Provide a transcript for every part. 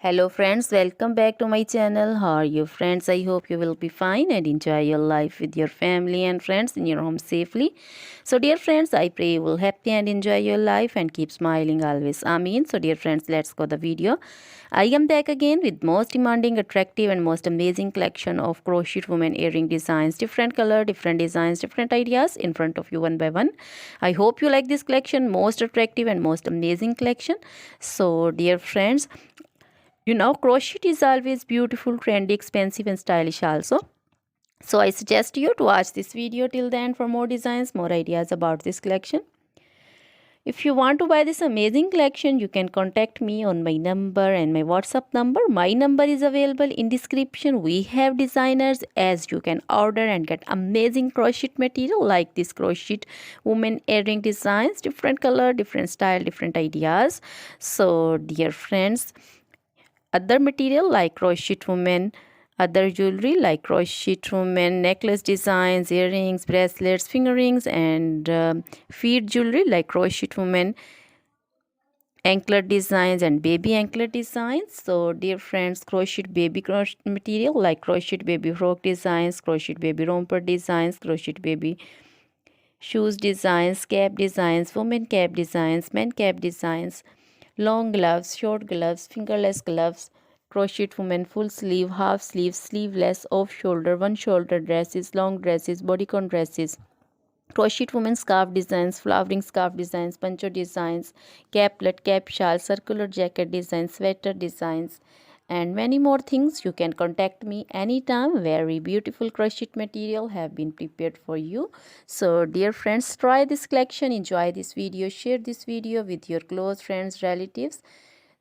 Hello friends, welcome back to my channel. How are you friends? I hope you will be fine and enjoy your life with your family and friends in your home safely. So dear friends, I pray you will happy and enjoy your life and keep smiling always. Amen. So dear friends, let's go the video. I am back again with most demanding, attractive and most amazing collection of crochet women earring designs. Different color, different designs, different ideas in front of you one by one. I hope you like this collection, most attractive and most amazing collection. So dear friends, crochet is always beautiful, trendy, expensive, and stylish also. So I suggest you to watch this video till the end for more designs, more ideas about this collection. If you want to buy this amazing collection, you can contact me on my number and my WhatsApp number. My number is available in description. We have designers as you can order and get amazing crochet material like this crochet woman earring designs, different color, different style, different ideas. So dear friends, other material like crochet women, other jewelry like crochet women necklace designs, earrings, bracelets, finger rings, and feet jewelry like crochet women anklet designs and baby anklet designs. So dear friends, crochet baby crochet material like crochet baby frock designs, crochet baby romper designs, crochet baby shoes designs, cap designs, women cap designs, men cap designs, long gloves, short gloves, fingerless gloves, crochet women full sleeve, half sleeve, sleeveless, off shoulder, one shoulder dresses, long dresses, bodycon dresses, crochet women scarf designs, flowering scarf designs, poncho designs, caplet, cap shawl, circular jacket designs, sweater designs, and many more things. You can contact me anytime. Very beautiful crochet material have been prepared for you. So dear friends, try this collection, enjoy this video, share this video with your close friends, relatives.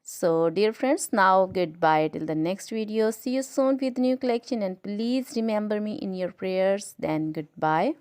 So dear friends, now goodbye till the next video. See you soon with new collection, and please remember me in your prayers. Then goodbye.